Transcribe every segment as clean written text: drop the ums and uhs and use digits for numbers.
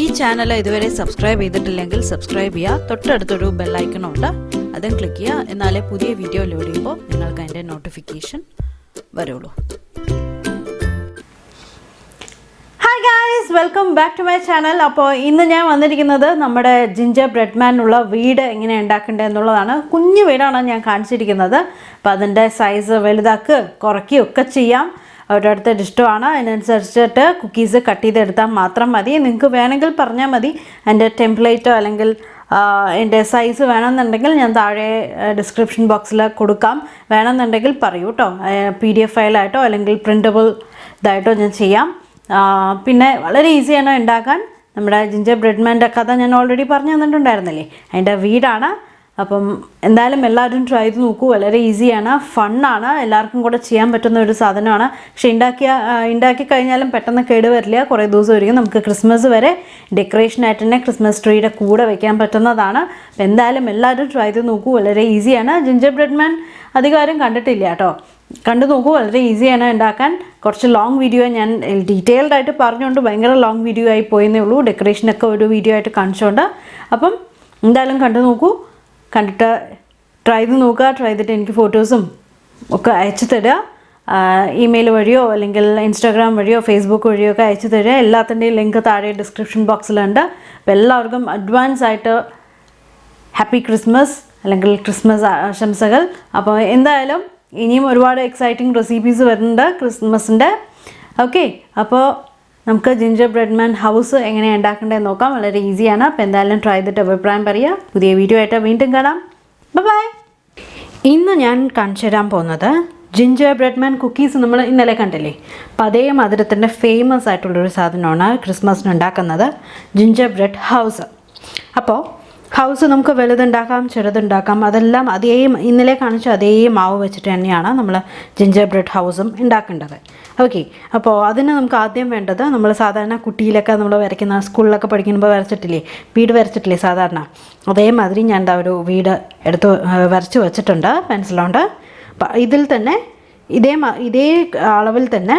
ഈ ചാനൽ ഇതുവരെ സബ്സ്ക്രൈബ് ചെയ്തിട്ടില്ലെങ്കിൽ സബ്സ്ക്രൈബ് ചെയ്യുക. തൊട്ടടുത്തൊരു ബെൽ ഐക്കൺ ഉണ്ട്, അതും ക്ലിക്ക് ചെയ്യുക. എന്നാലേ പുതിയ വീഡിയോ ലോഡ് ചെയ്യുമ്പോൾ നിങ്ങൾക്ക് അതിൻ്റെ നോട്ടിഫിക്കേഷൻ വരുള്ളൂ. Hi guys, welcome back to my channel. അപ്പോൾ ഇന്ന് ഞാൻ വന്നിരിക്കുന്നത് നമ്മുടെ ജിഞ്ചർ ബ്രെഡ്മാനുള്ള വീട് എങ്ങനെ ഉണ്ടാക്കേണ്ടത് എന്നുള്ളതാണ്. കുഞ്ഞു വീടാണ് ഞാൻ കാണിച്ചിരിക്കുന്നത്. അപ്പോൾ അതിൻ്റെ സൈസ് വലുതാക്കുക കുറയ്ക്കുകയൊക്കെ ചെയ്യാം. ഓരോരുത്തരുടെ ഇഷ്ടമാണ്. അതിനനുസരിച്ചിട്ട് കുക്കീസ് കട്ട് ചെയ്തെടുത്താൽ മാത്രം മതി. നിങ്ങൾക്ക് വേണമെങ്കിൽ പറഞ്ഞാൽ മതി. എൻ്റെ ടെംപ്ലേറ്റോ അല്ലെങ്കിൽ എൻ്റെ സൈസ് വേണമെന്നുണ്ടെങ്കിൽ ഞാൻ താഴെ ഡിസ്ക്രിപ്ഷൻ ബോക്സിൽ കൊടുക്കാം. വേണമെന്നുണ്ടെങ്കിൽ പറയൂ കേട്ടോ. PDF ഫയലായിട്ടോ അല്ലെങ്കിൽ പ്രിൻ്റബിൾ ഇതായിട്ടോ ഞാൻ ചെയ്യാം. പിന്നെ വളരെ ഈസിയാണ് ഉണ്ടാക്കാൻ. നമ്മുടെ ജിഞ്ചർ ബ്രെഡ്മാൻ്റെ കഥ ഞാൻ ഓൾറെഡി പറഞ്ഞു തന്നിട്ടുണ്ടായിരുന്നില്ലേ, അതിൻ്റെ വീടാണ്. അപ്പം എന്തായാലും എല്ലാവരും ട്രൈ ചെയ്ത് നോക്കൂ. വളരെ ഈസിയാണ്, ഫണ്ണാണ്, എല്ലാവർക്കും കൂടെ ചെയ്യാൻ പറ്റുന്ന ഒരു സാധനമാണ്. പക്ഷേ ഉണ്ടാക്കി കഴിഞ്ഞാലും പെട്ടെന്ന് കേടുവരില്ല, കുറേ ദിവസം ഇരിക്കും. നമുക്ക് ക്രിസ്മസ് വരെ ഡെക്കറേഷനായിട്ട് തന്നെ ക്രിസ്മസ് ട്രീയുടെ കൂടെ വയ്ക്കാൻ പറ്റുന്നതാണ്. അപ്പം എന്തായാലും എല്ലാവരും ട്രൈ ചെയ്ത് നോക്കൂ. വളരെ ഈസിയാണ്. ജിഞ്ചർ ബ്രെഡ്മാൻ അധികാരം കണ്ടിട്ടില്ല കേട്ടോ, കണ്ടു നോക്കൂ. വളരെ ഈസിയാണ് ഉണ്ടാക്കാൻ. കുറച്ച് ലോങ് വീഡിയോ ഞാൻ ഡീറ്റെയിൽഡ് ആയിട്ട് പറഞ്ഞുകൊണ്ട് ഭയങ്കര ലോങ് വീഡിയോ ആയി പോയെന്നേ ഉള്ളൂ. ഡെക്കറേഷനൊക്കെ ഒരു വീഡിയോ ആയിട്ട് കാണിച്ചുകൊണ്ട്. അപ്പം എന്തായാലും കണ്ടു നോക്കൂ. കണ്ടിട്ട് ട്രൈ ചെയ്ത് നോക്കുക. ട്രൈ ചെയ്തിട്ട് എനിക്ക് ഫോട്ടോസും ഒക്കെ അയച്ചു തരിക. ഇമെയിൽ വഴിയോ അല്ലെങ്കിൽ ഇൻസ്റ്റാഗ്രാം വഴിയോ ഫേസ്ബുക്ക് വഴിയോ ഒക്കെ അയച്ചു തരിക. എല്ലാത്തിൻ്റെയും ലിങ്ക് താഴെ ഡിസ്ക്രിപ്ഷൻ ബോക്സിലുണ്ട്. അപ്പോൾ എല്ലാവർക്കും അഡ്വാൻസ് ആയിട്ട് ഹാപ്പി ക്രിസ്മസ് അല്ലെങ്കിൽ ക്രിസ്മസ് ആശംസകൾ. അപ്പോൾ എന്തായാലും ഇനിയും ഒരുപാട് എക്സൈറ്റിംഗ് റെസിപ്പീസ് വരുന്നുണ്ട് ക്രിസ്മസിൻ്റെ. ഓക്കെ, അപ്പോൾ നമുക്ക് ജിഞ്ചർ ബ്രെഡ്മാൻ ഹൗസ് എങ്ങനെയാണ് ഉണ്ടാക്കേണ്ടതെന്ന് നോക്കാം. വളരെ ഈസിയാണ്. അപ്പോൾ എന്തായാലും ട്രൈ ചെയ്തിട്ട് അഭിപ്രായം പറയുക. പുതിയ വീഡിയോ ആയിട്ട് വീണ്ടും കാണാം. ബൈ. ഇന്ന് ഞാൻ കാണിച്ചു തരാൻ പോകുന്നത് ജിഞ്ചർ ബ്രെഡ്മാൻ കുക്കീസ്. നമ്മൾ ഇന്നലെ കണ്ടില്ലേ, അപ്പോൾ അതേ മധുരത്തിൻ്റെ ഫേമസ് ആയിട്ടുള്ളൊരു സാധനമാണ് ക്രിസ്മസിന് ഉണ്ടാക്കുന്നത്, ജിഞ്ചർ ബ്രെഡ് ഹൗസ്. അപ്പോൾ ഹൗസ് നമുക്ക് വലുതുണ്ടാക്കാം, ചെറുതുണ്ടാക്കാം. അതെല്ലാം അതേ ഇന്നലെ കാണിച്ച അതേ മാവ് വെച്ചിട്ട് തന്നെയാണ് നമ്മൾ ജിഞ്ചർ ബ്രെഡ് ഹൗസും ഉണ്ടാക്കേണ്ടത്. ഓക്കെ, അപ്പോൾ അതിന് നമുക്ക് ആദ്യം വേണ്ടത്, നമ്മൾ സാധാരണ കുട്ടിയിലൊക്കെ നമ്മൾ വരയ്ക്കുന്ന, സ്കൂളിലൊക്കെ പഠിക്കുമ്പോൾ വരച്ചിട്ടില്ലേ, വീട് വരച്ചിട്ടില്ലേ സാധാരണ, അതേമാതിരി ഞാൻ എന്താ ഒരു വീട് എടുത്ത് വരച്ച് വെച്ചിട്ടുണ്ട് പെൻസിലുകൊണ്ട്. അപ്പം ഇതിൽ തന്നെ ഇതേ അളവിൽ തന്നെ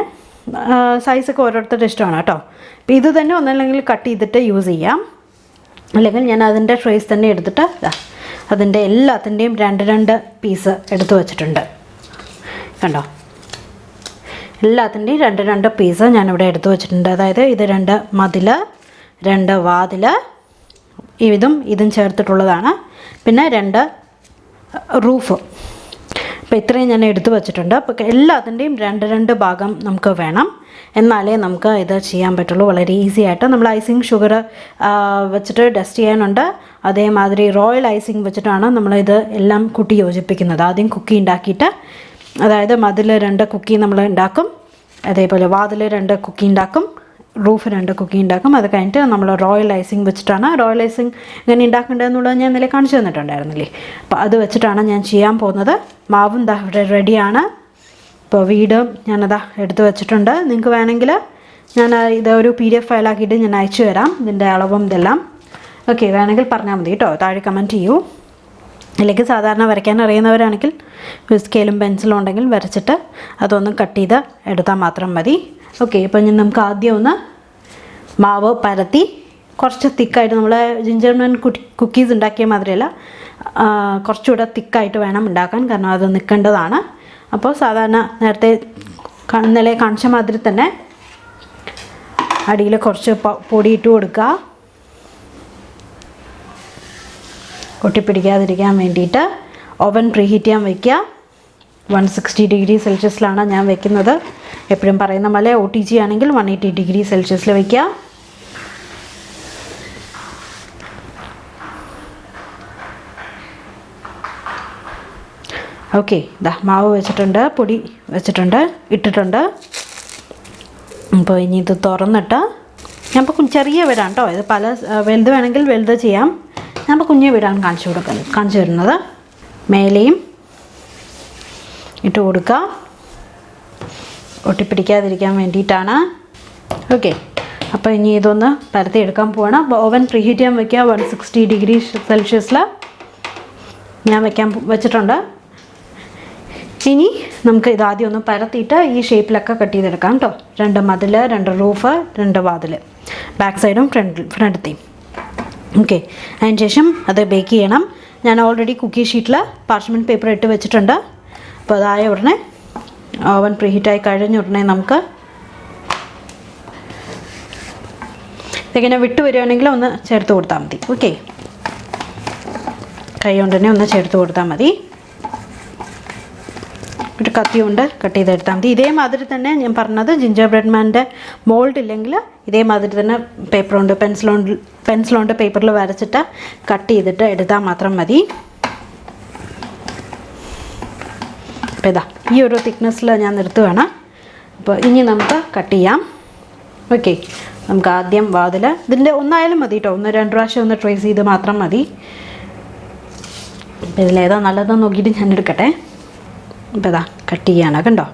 സൈസൊക്കെ ഓരോരുത്തരുടെ ഇഷ്ടമാണ് കേട്ടോ. അപ്പോൾ ഇത് തന്നെ ഒന്നല്ലെങ്കിൽ കട്ട് ചെയ്തിട്ട് യൂസ് ചെയ്യാം, അല്ലെങ്കിൽ ഞാൻ അതിൻ്റെ ട്രേസ് തന്നെ എടുത്തിട്ട് അതിൻ്റെ എല്ലാത്തിൻ്റെയും രണ്ട് പീസ് എടുത്തു വച്ചിട്ടുണ്ട്. കണ്ടോ, എല്ലാത്തിൻ്റെയും രണ്ട് പീസ് ഞാനിവിടെ എടുത്തു വച്ചിട്ടുണ്ട്. അതായത് ഇത് 2 മതിൽ, 2 വാതിൽ, ഇതും ചേർത്തിട്ടുള്ളതാണ്. പിന്നെ 2 റൂഫ്. അപ്പോൾ ഇത്രയും ഞാൻ എടുത്തു വച്ചിട്ടുണ്ട്. അപ്പോൾ എല്ലാത്തിൻ്റെയും രണ്ട് ഭാഗം നമുക്ക് വേണം, എന്നാലേ നമുക്ക് ഇത് ചെയ്യാൻ പറ്റുള്ളൂ. വളരെ ഈസി ആയിട്ട് നമ്മൾ ഐസിങ് ഷുഗർ വെച്ചിട്ട് ഡസ്റ്റ് ചെയ്യാനുണ്ട്. അതേമാതിരി റോയൽ ഐസിങ് വെച്ചിട്ടാണ് നമ്മളിത് എല്ലാം കൂട്ടി യോജിപ്പിക്കുന്നത്. ആദ്യം കുക്കി ഉണ്ടാക്കിയിട്ട്, അതായത് മതിൽ 2 കുക്കി നമ്മൾ ഉണ്ടാക്കും, അതേപോലെ വാതിൽ 2 കുക്കി ഉണ്ടാക്കും, റൂഫ് 2 കുക്കി ഉണ്ടാക്കും. അത് കഴിഞ്ഞിട്ട് നമ്മൾ റോയൽ ഐസിങ് വെച്ചിട്ടാണ്, റോയൽ ഐസിങ് എങ്ങനെ ഉണ്ടാക്കേണ്ടതെന്നുള്ളത് ഞാൻ ഇന്നലെ കാണിച്ചു തന്നിട്ടുണ്ടായിരുന്നില്ലേ. അപ്പോൾ അത് വെച്ചിട്ടാണ് ഞാൻ ചെയ്യാൻ പോകുന്നത്. മാവും ദാ ഇവിടെ റെഡിയാണ്. ഇപ്പോൾ വീട് ഞാനതാ എടുത്ത് വെച്ചിട്ടുണ്ട്. നിങ്ങൾക്ക് വേണമെങ്കിൽ ഞാൻ ഇത് ഒരു PDF ഫയലാക്കിയിട്ട് ഞാൻ അയച്ചു തരാം, ഇതിൻ്റെ അളവും ഇതെല്ലാം. ഓക്കെ, വേണമെങ്കിൽ പറഞ്ഞാൽ മതി കേട്ടോ, താഴെ കമൻറ്റ് ചെയ്യൂ. അല്ലെങ്കിൽ സാധാരണ വരയ്ക്കാൻ അറിയുന്നവരാണെങ്കിൽ സ്കെയിലും പെൻസിലും ഉണ്ടെങ്കിൽ വരച്ചിട്ട് അതൊന്ന് കട്ട് ചെയ്ത് എടുത്താൽ മാത്രം മതി. ഓക്കെ, ഇപ്പോൾ നമുക്ക് ആദ്യം ഒന്ന് മാവ് പരത്തി കുറച്ച് തിക്കായിട്ട്, നമ്മൾ ജിഞ്ചർമാൻ കുക്കീസ് ഉണ്ടാക്കിയ മാതിരിയല്ല, കുറച്ചുകൂടെ തിക്കായിട്ട് വേണം ഉണ്ടാക്കാൻ, കാരണം അത് നിൽക്കേണ്ടതാണ്. അപ്പോൾ സാധാരണ നേരത്തെ ഇന്നലെ കാണിച്ച മാതിരി തന്നെ അടിയിൽ കുറച്ച് പൊടി ഇട്ട് കൊടുക്കുക, ഒട്ടിപ്പിടിക്കാതിരിക്കാൻ വേണ്ടിയിട്ട്. ഓവൻ പ്രീഹീറ്റ് ചെയ്യാൻ വയ്ക്കുക. 160 ഡിഗ്രി സെൽഷ്യസിലാണ് ഞാൻ വെക്കുന്നത്. എപ്പോഴും പറയുന്ന പോലെ OTG ആണെങ്കിൽ 180 ഡിഗ്രി സെൽഷ്യസിൽ വയ്ക്കുക. ഓക്കെ, ഇതാ മാവ് വെച്ചിട്ടുണ്ട്, പൊടി വെച്ചിട്ടുണ്ട്, ഇട്ടിട്ടുണ്ട്. അപ്പോൾ ഇനി ഇത് തുറന്നിട്ട്, ഞാനിപ്പോൾ ചെറിയ വീടാണ് കേട്ടോ, ഇത് പല വലുത് വേണമെങ്കിൽ വലുത് ചെയ്യാം. ഞാനിപ്പോൾ കുഞ്ഞു വീടാണ് കാണിച്ചു തരുന്നത്. മേലെയും ഇട്ട് കൊടുക്കുക, ഒട്ടിപ്പിടിക്കാതിരിക്കാൻ വേണ്ടിയിട്ടാണ്. ഓക്കെ, അപ്പോൾ ഇനി ഇതൊന്ന് പരത്തി എടുക്കാൻ പോവാണ്. അപ്പോൾ ഓവൻ പ്രീഹീറ്റ് ചെയ്യാൻ വയ്ക്കുക. 160 ഡിഗ്രി സെൽഷ്യസിൽ ഞാൻ വെച്ചിട്ടുണ്ട്. ഇനി നമുക്ക് ഇതാദ്യം ഒന്ന് പരത്തിയിട്ട് ഈ ഷേപ്പിലൊക്കെ കട്ട് ചെയ്തെടുക്കാം കേട്ടോ. 2 മതിൽ, 2 റൂഫ്, 2 വാതിൽ. ബാക്ക് സൈഡും ഫ്രണ്ടത്തെയും. ഓക്കെ, അതിന് ശേഷം അത് ബേക്ക് ചെയ്യണം. ഞാൻ ഓൾറെഡി കുക്കി ഷീറ്റിൽ പാർച്ച്മെൻറ്റ് പേപ്പർ ഇട്ട് വെച്ചിട്ടുണ്ട്. അപ്പോൾ അതായ ഉടനെ ഓവൻ പ്രീഹീറ്റായി കഴിഞ്ഞ ഉടനെ നമുക്ക് ഇങ്ങനെ വിട്ട് വരികയാണെങ്കിൽ ഒന്ന് ചേർത്ത് കൊടുത്താൽ മതി. ഓക്കെ, കൈ കൊണ്ട് തന്നെ ഒന്ന് ചേർത്ത് കൊടുത്താൽ മതി. ഒരു കത്തി കൊണ്ട് കട്ട് ചെയ്തെടുത്താൽ മതി. ഇതേമാതിരി തന്നെ ഞാൻ പറഞ്ഞത് ജിഞ്ചർ ബ്രെഡ്മാൻ്റെ മോൾഡ് ഇല്ലെങ്കിൽ ഇതേമാതിരി തന്നെ പേപ്പർ കൊണ്ട് പെൻസിലുകൊണ്ട് പേപ്പറിൽ വരച്ചിട്ട് കട്ട് ചെയ്തിട്ട് എടുത്താൽ മാത്രം മതി. അപ്പോൾ ഇതാ ഈ ഒരു തിക്നെസ്സിൽ ഞാൻ നിർത്തുകയാണ്. അപ്പോൾ ഇനി നമുക്ക് കട്ട് ചെയ്യാം. ഓക്കെ, നമുക്ക് ആദ്യം വാതിൽ ഇതിൻ്റെ ഒന്നായാലും മതി കേട്ടോ, 1-2 പ്രാവശ്യം ഒന്ന് ട്രേസ് ചെയ്ത് മാത്രം മതി. അപ്പോൾ ഇതിലേതാ നല്ലതെന്ന് നോക്കിയിട്ട് ഞാൻ എടുക്കട്ടെ. അപ്പോൾ ഇതാ കട്ട് ചെയ്യാണ്, കണ്ടോ.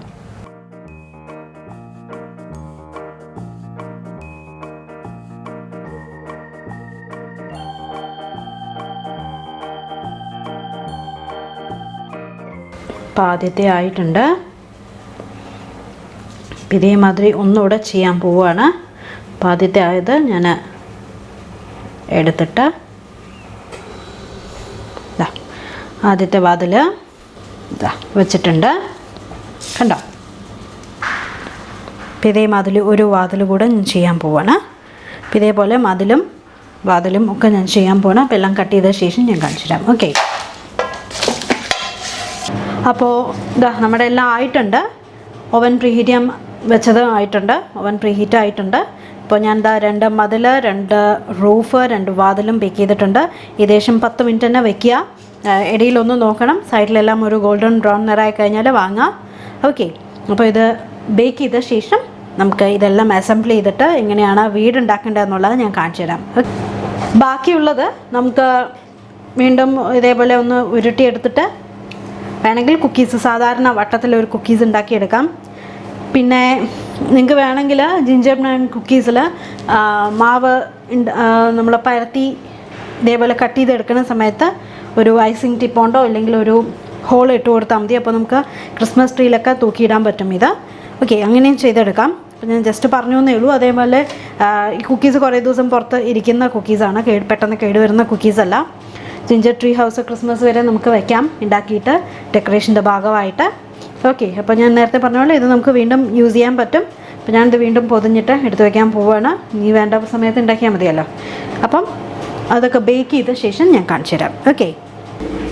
അപ്പോൾ ആദ്യത്തെ ആയിട്ടുണ്ട്. ഇതേമാതിരി ഒന്നുകൂടെ ചെയ്യാൻ പോവുകയാണ്. അപ്പോൾ ആദ്യത്തെ ആയത് ഞാൻ എടുത്തിട്ട് ഇതാ ആദ്യത്തെ വാതിൽ ഇതാ വെച്ചിട്ടുണ്ട്, കണ്ടോ. അപ്പോൾ ഇതേമാതിരി ഒരു വാതിൽ കൂടെ ഞാൻ ചെയ്യാൻ പോവുകയാണ്. അപ്പോൾ ഇതേപോലെ വാതിലും ഒക്കെ ഞാൻ ചെയ്യാൻ പോകണം. അപ്പോൾ എല്ലാം കട്ട് ചെയ്ത ശേഷം ഞാൻ കാണിച്ചു തരാം. ഓക്കെ, അപ്പോൾ ഇതാ നമ്മുടെ എല്ലാം ആയിട്ടുണ്ട്. ഓവൻ പ്രീഹീറ്റ് ചെയ്യാൻ വെച്ചത് ആയിട്ടുണ്ട്, ഓവൻ പ്രീഹീറ്റ് ആയിട്ടുണ്ട്. ഇപ്പോൾ ഞാൻ എന്താ 2 മതിൽ, 2 റൂഫ്, 2 വാതിലും ബേക്ക് ചെയ്തിട്ടുണ്ട്. ഏകദേശം 10 മിനിറ്റ് തന്നെ വെക്കുക. ഇടയിലൊന്ന് നോക്കണം, സൈഡിലെല്ലാം ഒരു ഗോൾഡൻ ബ്രൗൺ നിറമായി കഴിഞ്ഞാൽ വാങ്ങാം. ഓക്കെ, അപ്പോൾ ഇത് ബേക്ക് ചെയ്ത ശേഷം നമുക്ക് ഇതെല്ലാം അസംബിൾ ചെയ്തിട്ട് എങ്ങനെയാണ് വീട് ഉണ്ടാക്കേണ്ടതെന്നുള്ളത് ഞാൻ കാണിച്ചു തരാം. ബാക്കിയുള്ളത് നമുക്ക് വീണ്ടും ഇതേപോലെ ഒന്ന് ഉരുട്ടിയെടുത്തിട്ട് വേണമെങ്കിൽ കുക്കീസ് സാധാരണ വട്ടത്തിലൊരു കുക്കീസ് ഉണ്ടാക്കിയെടുക്കാം. പിന്നെ നിങ്ങൾക്ക് വേണമെങ്കിൽ ജിഞ്ചർ കുക്കീസിൽ മാവ് നമ്മൾ പരത്തി ഇതേപോലെ കട്ട് ചെയ്തെടുക്കുന്ന സമയത്ത് ഒരു ഐസിങ് ടിപ്പോണ്ടോ അല്ലെങ്കിൽ ഒരു ഹോൾ ഇട്ട് കൊടുത്താൽ മതി. അപ്പോൾ നമുക്ക് ക്രിസ്മസ് ട്രീയിലൊക്കെ തൂക്കിയിടാൻ പറ്റും ഇത്. ഓക്കെ, അങ്ങനെയും ചെയ്തെടുക്കാം. അപ്പോൾ ഞാൻ ജസ്റ്റ് പറഞ്ഞു എന്നേ ഉള്ളൂ. അതേപോലെ ഈ കുക്കീസ് കുറേ ദിവസം പുറത്ത് ഇരിക്കുന്ന കുക്കീസാണ്, പെട്ടെന്ന് കേടുവരുന്ന കുക്കീസല്ല. ജിഞ്ചർ ട്രീ ഹൗസ് ക്രിസ്മസ് വരെ നമുക്ക് വയ്ക്കാം ഉണ്ടാക്കിയിട്ട്, ഡെക്കറേഷൻ്റെ ഭാഗമായിട്ട്. ഓക്കെ, അപ്പോൾ ഞാൻ നേരത്തെ പറഞ്ഞ പോലെ ഇത് നമുക്ക് വീണ്ടും യൂസ് ചെയ്യാൻ പറ്റും. അപ്പോൾ ഞാനിത് വീണ്ടും പൊതിഞ്ഞിട്ട് എടുത്ത് വയ്ക്കാൻ പോവുകയാണ്. ഇനി വേണ്ട സമയത്ത് ഉണ്ടാക്കിയാൽ മതിയല്ലോ. അപ്പം അതൊക്കെ ബേക്ക് ചെയ്ത ശേഷം ഞാൻ കാണിച്ചു തരാം. ഓക്കെ,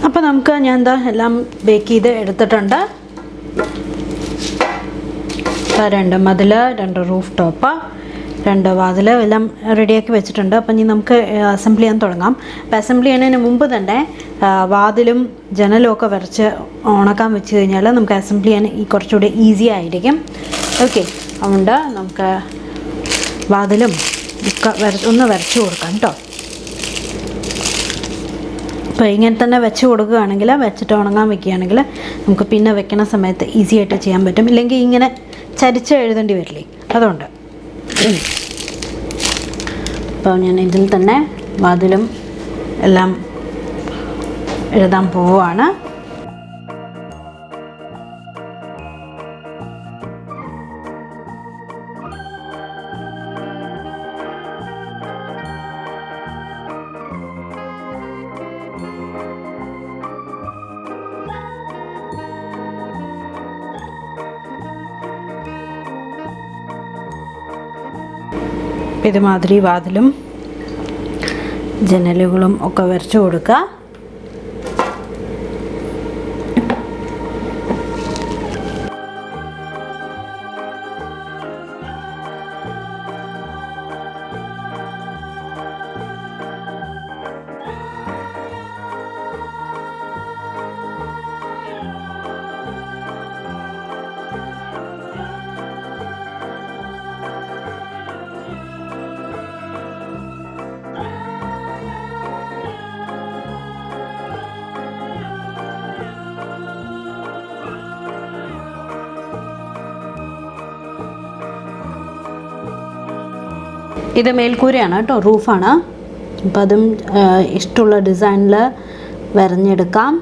അപ്പോൾ നമുക്ക് ഞാൻ എന്താ എല്ലാം ബേക്ക് ചെയ്ത് എടുത്തിട്ടുണ്ട്. 2 മതിൽ, 2 റൂഫ് ടോപ്പ്, 2 വാതിൽ എല്ലാം റെഡിയാക്കി വെച്ചിട്ടുണ്ട്. അപ്പം ഇനി നമുക്ക് അസംബിൾ ചെയ്യാൻ തുടങ്ങാം. അപ്പോൾ അസംബിൾ ചെയ്യുന്നതിന് മുമ്പ് തന്നെ വാതിലും ജനലും ഒക്കെ വരച്ച് ഉണക്കാൻ വെച്ച് കഴിഞ്ഞാൽ നമുക്ക് അസംബിൾ ചെയ്യാൻ കുറച്ചുകൂടി ഈസി ആയിരിക്കും. ഓക്കെ, അതുകൊണ്ട് നമുക്ക് വാതിലും ഒക്കെ ഒന്ന് വരച്ച് കൊടുക്കാം കേട്ടോ. അപ്പോൾ ഇങ്ങനെ തന്നെ വെച്ച് കൊടുക്കുകയാണെങ്കിൽ, വെച്ചിട്ട് ഉണങ്ങാൻ വെക്കുകയാണെങ്കിൽ നമുക്ക് പിന്നെ വെക്കുന്ന സമയത്ത് ഈസി ആയിട്ട് ചെയ്യാൻ പറ്റും. ഇല്ലെങ്കിൽ ഇങ്ങനെ ചരിച്ച് എഴുതേണ്ടി വരില്ലേ, അതുകൊണ്ട്. അപ്പോൾ ഞാൻ ഇതിൽ തന്നെ വാതിലും എല്ലാം എഴുതാൻ പോവുകയാണ്. ഇതുമാതിരി വാതിലും ജനലുകളും ഒക്കെ വരച്ചു കൊടുക്കുക. ഇത് മേൽക്കൂരയാണ് കേട്ടോ, റൂഫാണ്. അപ്പം അതും ഇഷ്ടമുള്ള ഡിസൈനിൽ വരഞ്ഞെടുക്കാം.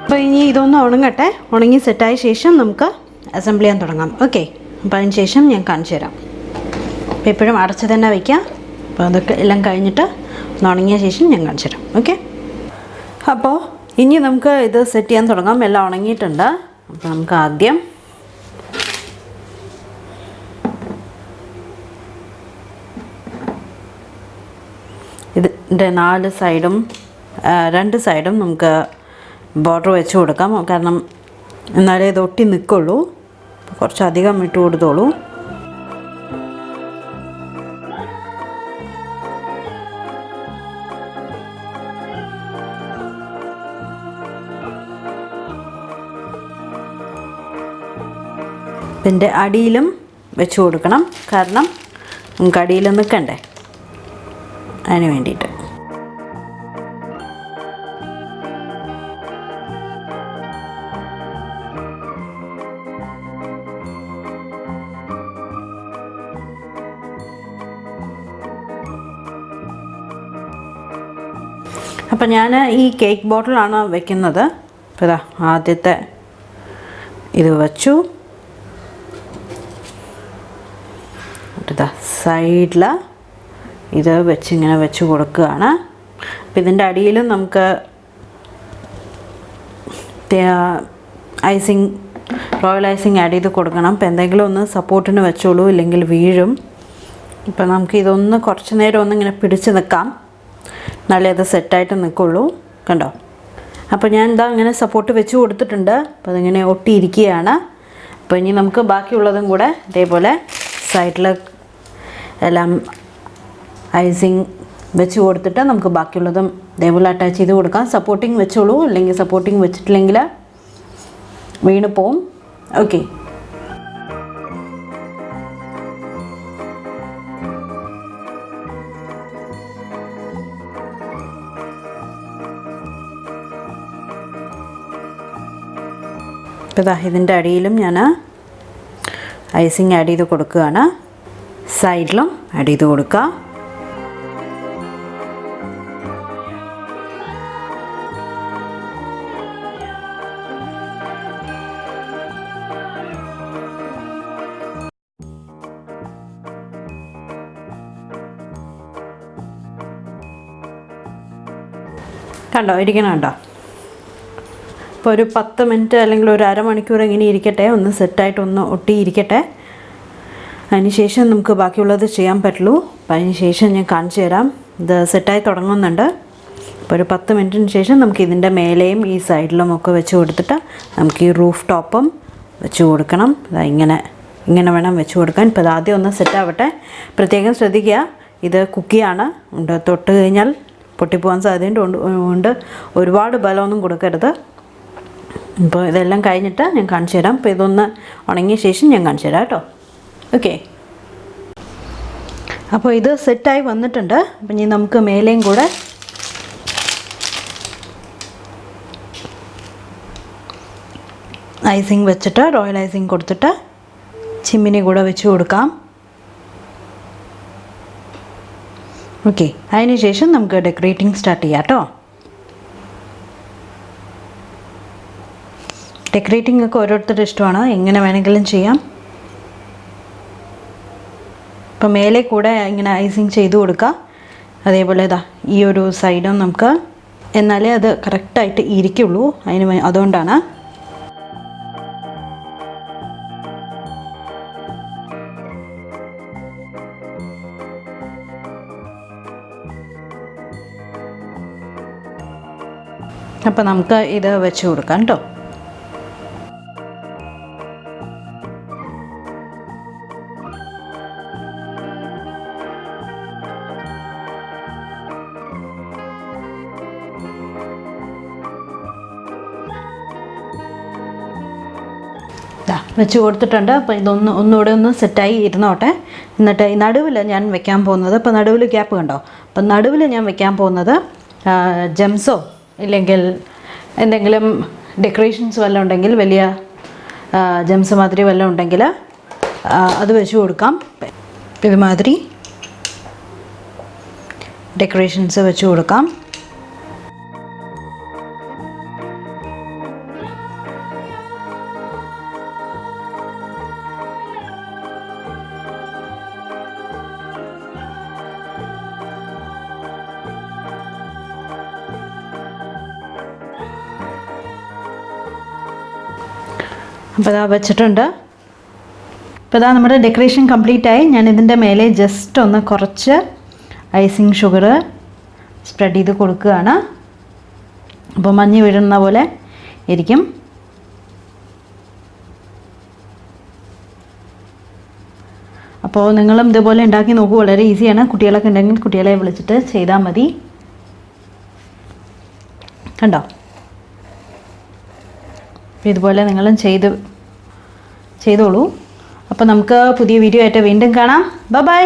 അപ്പോൾ ഇനി ഇതൊന്ന് ഉണങ്ങട്ടെ. ഉണങ്ങി സെറ്റായ ശേഷം നമുക്ക് അസംബിൾ ചെയ്യാൻ തുടങ്ങാം. ഓക്കെ, അപ്പോൾ അതിന് ശേഷം ഞാൻ കാണിച്ചു തരാം. അപ്പോൾ എപ്പോഴും അടച്ച് തന്നെ വയ്ക്കാം. അപ്പോൾ അതൊക്കെ എല്ലാം കഴിഞ്ഞിട്ട് ഒന്ന് ഉണങ്ങിയ ശേഷം ഞാൻ കാണിച്ചു തരാം. ഓക്കെ, അപ്പോൾ ഇനി നമുക്ക് ഇത് സെറ്റ് ചെയ്യാൻ തുടങ്ങാം. എല്ലാം ഉണങ്ങിയിട്ടുണ്ട്. അപ്പോൾ നമുക്ക് ആദ്യം ഇതിൻ്റെ 4 സൈഡും 2 സൈഡും നമുക്ക് ബോർഡർ വെച്ച് കൊടുക്കാം. കാരണം എന്നാലേ ഇത് ഒട്ടി നിൽക്കുള്ളൂ. കുറച്ചധികം ഇട്ട് കൊടുത്തോളൂ. ഇതിൻ്റെ അടിയിലും വെച്ച് കൊടുക്കണം. കാരണം നമുക്ക് അടിയിൽ നിൽക്കണ്ടേ, അതിന് വേണ്ടിയിട്ട്. അപ്പം ഞാൻ ഈ കേക്ക് ബോട്ടിലാണ് വെക്കുന്നത്. അപ്പോൾ ഇതാ ആദ്യത്തെ ഇത് വച്ചു. ഇതാ സൈഡിൽ ഇത് ഇങ്ങനെ വെച്ച് കൊടുക്കുകയാണ്. അപ്പോൾ ഇതിൻ്റെ അടിയിലും നമുക്ക് റോയൽ ഐസിങ് ആഡ് ചെയ്ത് കൊടുക്കണം. അപ്പോൾ എന്തെങ്കിലും ഒന്ന് സപ്പോർട്ടിന് വെച്ചോളൂ, ഇല്ലെങ്കിൽ വീഴും. ഇപ്പോൾ നമുക്ക് ഇതൊന്ന് കുറച്ച് നേരം ഒന്നിങ്ങനെ പിടിച്ച് നിൽക്കാം, എന്നാലേ അത് സെറ്റായിട്ട് നിൽക്കുള്ളൂ. കണ്ടോ? അപ്പോൾ ഞാൻ ഇതാ ഇങ്ങനെ സപ്പോർട്ട് വെച്ച് കൊടുത്തിട്ടുണ്ട്. അപ്പോൾ അതിങ്ങനെ ഒട്ടിയിരിക്കുകയാണ്. അപ്പോൾ ഇനി നമുക്ക് ബാക്കിയുള്ളതും കൂടെ ഇതേപോലെ സൈഡിൽ എല്ലാം ഐസിങ് വെച്ച് കൊടുത്തിട്ട് നമുക്ക് ബാക്കിയുള്ളതും ഇതേപോലെ അറ്റാച്ച് ചെയ്ത് കൊടുക്കാം. സപ്പോർട്ടിങ് വെച്ചോളൂ, അല്ലെങ്കിൽ സപ്പോർട്ടിങ് വെച്ചിട്ടില്ലെങ്കിൽ വീണ് പോവും. ഓക്കെ, ഇതാ ഇതിൻ്റെ അടിയിലും ഞാൻ ഐസിങ് ആഡ് ചെയ്ത് കൊടുക്കുകയാണ്. സൈഡിലും ആഡ് ചെയ്ത് കൊടുക്കുക. കണ്ടോ? ഇരിക്കണം കണ്ടോ? ഇപ്പോൾ ഒരു 10 മിനിറ്റ് അല്ലെങ്കിൽ ഒരു അരമണിക്കൂർ ഇങ്ങനെ ഇരിക്കട്ടെ, ഒന്ന് സെറ്റായിട്ട് ഒന്ന് ഒട്ടിയിരിക്കട്ടെ. അതിന് ശേഷം നമുക്ക് ബാക്കിയുള്ളത് ചെയ്യാൻ പറ്റുള്ളൂ. അപ്പോൾ അതിന് ശേഷം ഞാൻ കാണിച്ചു തരാം. ഇത് സെറ്റായി തുടങ്ങുന്നുണ്ട്. അപ്പോൾ ഒരു 10 മിനിറ്റിന് ശേഷം നമുക്ക് ഇതിൻ്റെ മേലെയും ഈ സൈഡിലും ഒക്കെ വെച്ച് കൊടുത്തിട്ട് നമുക്ക് ഈ റൂഫ് ടോപ്പും വെച്ച് കൊടുക്കണം. ഇങ്ങനെ വേണം വെച്ച് കൊടുക്കാൻ. ഇപ്പോൾ ഇത് ആദ്യം ഒന്ന് സെറ്റാവട്ടെ. പ്രത്യേകം ശ്രദ്ധിക്കുക, ഇത് കുക്കിയാണ്. തൊട്ട് കഴിഞ്ഞാൽ പൊട്ടിപ്പോകാൻ സാധ്യതയുണ്ട്. ഒരുപാട് ബലമൊന്നും കൊടുക്കരുത്. ഇപ്പോൾ ഇതെല്ലാം കഴിഞ്ഞിട്ട് ഞാൻ കാണിച്ചു തരാം. അപ്പോൾ ഇതൊന്ന് ഉണങ്ങിയ ശേഷം ഞാൻ കാണിച്ചു തരാം കേട്ടോ. ഓക്കെ, അപ്പോൾ ഇത് സെറ്റായി വന്നിട്ടുണ്ട്. അപ്പം ഇനി നമുക്ക് മേലെയും കൂടെ ഐസിങ് വെച്ചിട്ട്, റോയൽ ഐസിങ് കൊടുത്തിട്ട് ചിമ്മിനി കൂടെ വെച്ച് കൊടുക്കാം. ഓക്കെ, അതിന് ശേഷം നമുക്ക് ഡെക്കറേറ്റിംഗ് സ്റ്റാർട്ട് ചെയ്യാം കേട്ടോ. ഡെക്കറേറ്റിംഗ് ഒക്കെ ഓരോരുത്തരുടെ ഇഷ്ടമാണ്, എങ്ങനെ വേണമെങ്കിലും ചെയ്യാം. ഇപ്പം മേലെ കൂടെ ഇങ്ങനെ ഐസിങ് ചെയ്ത് കൊടുക്കുക. അതേപോലെ ഇതാ ഈ ഒരു സൈഡും നമുക്ക്, എന്നാലേ അത് കറക്റ്റായിട്ട് ഇരിക്കുള്ളൂ. അതുകൊണ്ടാണ്. അപ്പം നമുക്ക് ഇത് വെച്ച് കൊടുക്കാം കേട്ടോ. വെച്ച് കൊടുത്തിട്ടുണ്ട്. അപ്പോൾ ഒന്നുകൂടെ ഒന്ന് സെറ്റായി ഇരുന്നോട്ടെ. എന്നിട്ട് ഈ നടുവിൽ ഞാൻ വെക്കാൻ പോകുന്നത്, ഇപ്പോൾ നടുവിൽ ഗ്യാപ്പ് കണ്ടോ? അപ്പം നടുവിൽ ഞാൻ വെക്കാൻ പോകുന്നത് ജെംസോ ഇല്ലെങ്കിൽ എന്തെങ്കിലും ഡെക്കറേഷൻസ് വല്ലതും ഉണ്ടെങ്കിൽ, വലിയ ജെംസ് മാതിരി വല്ലതും ഉണ്ടെങ്കിൽ അത് വെച്ച് കൊടുക്കാം. ഇതുമാതിരി ഡെക്കറേഷൻസ് വെച്ച് കൊടുക്കാം. അപ്പോൾ ഇതാ വെച്ചിട്ടുണ്ട്. ഇപ്പോൾ ഇതാ നമ്മുടെ ഡെക്കറേഷൻ കംപ്ലീറ്റ് ആയി. ഞാൻ ഇതിൻ്റെ മേലെ ജസ്റ്റ് ഒന്ന് കുറച്ച് ഐസിങ് ഷുഗർ സ്പ്രെഡ് ചെയ്ത് കൊടുക്കുകയാണ്. അപ്പോൾ മഞ്ഞ് വീഴുന്ന പോലെ ഇരിക്കും. അപ്പോൾ നിങ്ങളും ഇതുപോലെ ഉണ്ടാക്കി നോക്കൂ. വളരെ ഈസിയാണ്. കുട്ടികളൊക്കെ ഉണ്ടെങ്കിൽ കുട്ടികളെ വിളിച്ചിട്ട് ചെയ്താൽ മതി. കണ്ടോ? അപ്പോൾ ഇതുപോലെ നിങ്ങളും ചെയ്തോളൂ. അപ്പോൾ നമുക്ക് പുതിയ വീഡിയോ ആയിട്ട് വീണ്ടും കാണാം. ബൈ.